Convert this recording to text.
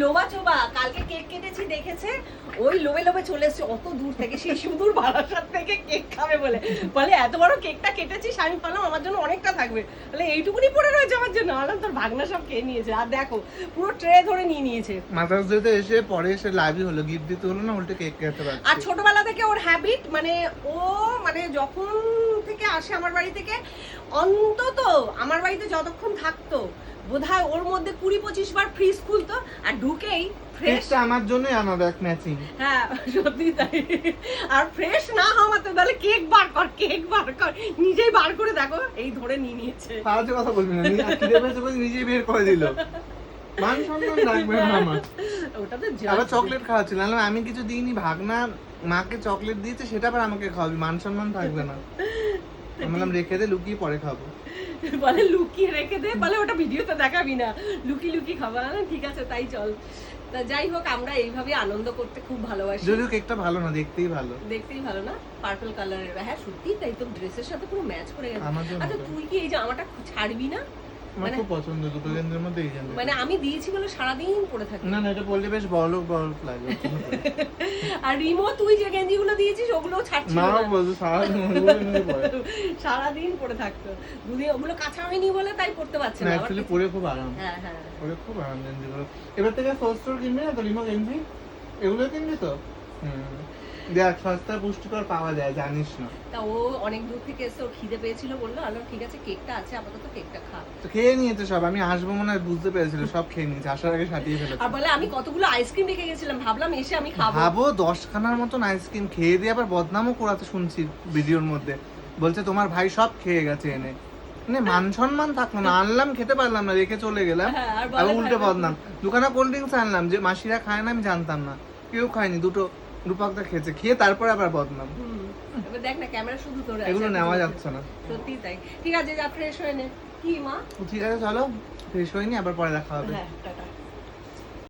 লোবা চোবা কালকে কেক কেটেছি দেখেছে, ওই লোভে লোভে চলে এসেছে অত দূর থেকে, সেই সুদূর বারাসাত থেকে কেক খাবে বলে এত বড় কেকটা কেটেছিস, আমি বললাম আমার জন্য অনেকটা থাকবে, বলে এইটুকুনি পড়ে রয়েছে আমার জন্য। আলাম তোর ভাগনা সব খেয়ে নিয়েছে, আর দেখো পুরো ট্রে ধরে নিয়ে নিয়েছে। মাথার দিতে এসে পরে এসে লাভই হলো, গিফট দিতে হলো না, উল্টে কেক খেতে পারছে। আর ছোটবেলা থেকে ওর হ্যাবিট, মানে ও মানে যখন থেকে আসে আমার বাড়ি থেকে, অন্তত আমার বাড়িতে যতক্ষণ থাকতো বোধহয় ওর মধ্যে 20-25 বার ফ্রিজ খুলতো, আর ঢুকেই ফ্রেশ কেকটা আমার জন্যই আনা, দেখ ম্যাচিং। হ্যাঁ সত্যি তাই। আর ফ্রেশ না হওয়া তো তাহলে কেক বার কর, কেক বার কর, নিজেই বার করে দেখো এই ধরে নিয়ে নিয়েছে। ফালতু কথা বলবি না, খিদে পেয়েছে বলে নিজেই বের করে দিল। মান সম্মান রাখবে না আমার। ওটা তো আবার চকলেট খাওয়াচ্ছিল, আমি কিছু দিইনি, ভাগনা মাকে চকলেট দিয়েছে, সেটা আবার আমাকে খাওয়াবি, মান সম্মান থাকবে না। আমি বললাম রেখে দে, লুকিয়ে পরে খাবো। বলে লুকিয়ে রেখে দে, বলে ওটা ভিডিওতে দেখাবি না, লুকি লুকি খাবা না। ঠিক আছে তাই চল। তা যাই হোক, আমরা এইভাবে আনন্দ করতে খুব ভালোবাসি। যদিও কেকটা ভালো না, দেখতেই ভালো, দেখতেই ভালো না, পার্পল কালারের। হ্যাঁ সত্যি তাই, তো ড্রেসের সাথে পুরো ম্যাচ করে গেছে। আমার জন্য আচ্ছা তুই কি এই জামাটা ছাড়বি না? আমার খুব পছন্দ, দুটো গেঞ্জের মধ্যে এই জামা। মানে আমি দিয়েছি বলে সারাদিন পরে থাকি। না না, এটা বললে বেশ বড় বড় লাগে। আর রিমো তুই যে গেঞ্জিগুলো দিয়েছিস ওগুলো ছাড়ছিস মা না, বলতো সারাদিন ওগুলো নিয়ে পড়ে। সারাদিন পরে থাকতো। দুদিন ওগুলো কাঁচা হয়নি বলে তাই পড়তে পারছে না না। অ্যাকচুয়ালি পরে খুব আরাম, হ্যাঁ হ্যাঁ পরে খুব আরাম গেঞ্জিগুলো। এবার থেকে সোস্টোর কিনবি না তো রিমো গেঞ্জি, এগুলো কিনবি তো? দেখ সস্তা পুষ্টিকর পাওয়া যায়, জানিস না? তা ও অনেক দূর থেকে এসে ওর খিদে পেয়েছিল, বললো আলো ঠিক আছে কেকটা আছে আপাতত কেকটা খা। তো খেয়ে নিয়েছে সব, আমি আসবো মনে হয় বুঝতে পেরেছিল, সব খেয়ে নিয়েছে, আসার আগে সাটিয়ে ফেলেছে। আর বলে আমি কতগুলো আইসক্রিম রেখে গেছিলাম, ভাবলাম এসে আমি খাবো। ভাবো 10 খানার মতন আইসক্রিম খেয়ে দিয়ে আবার বদনামও করাতে শুনছি ভিডিওর মধ্যে, বলছে তোমার ভাই সব খেয়ে গেছে এনে। মানে মান সম্মান থাকলো না, আনলাম খেতে পারলাম না, রেখে চলে গেলাম, হ্যাঁ, আর বলে আবার উল্টে খাবে। বদনাম। দোকানে কোল্ড ড্রিঙ্কস আনলাম, যে মাসিরা খায় না আমি জানতাম না, কেউ খায়নি, দুটো রূপকদা খেয়েছে, খেয়ে তারপরে আবার বদনাম। এবার দেখ না ক্যামেরা শুধু ধরে আছে, এগুলো আর নেওয়া কিছু যাচ্ছে না। সত্যি তাই। ঠিক আছে যা ফ্রেশ হয়ে নে। কি মা? ঠিক আছে চলো, ফ্রেশ হয়নি, আবার পরে দেখা হবে। হ্যাঁ টাটা।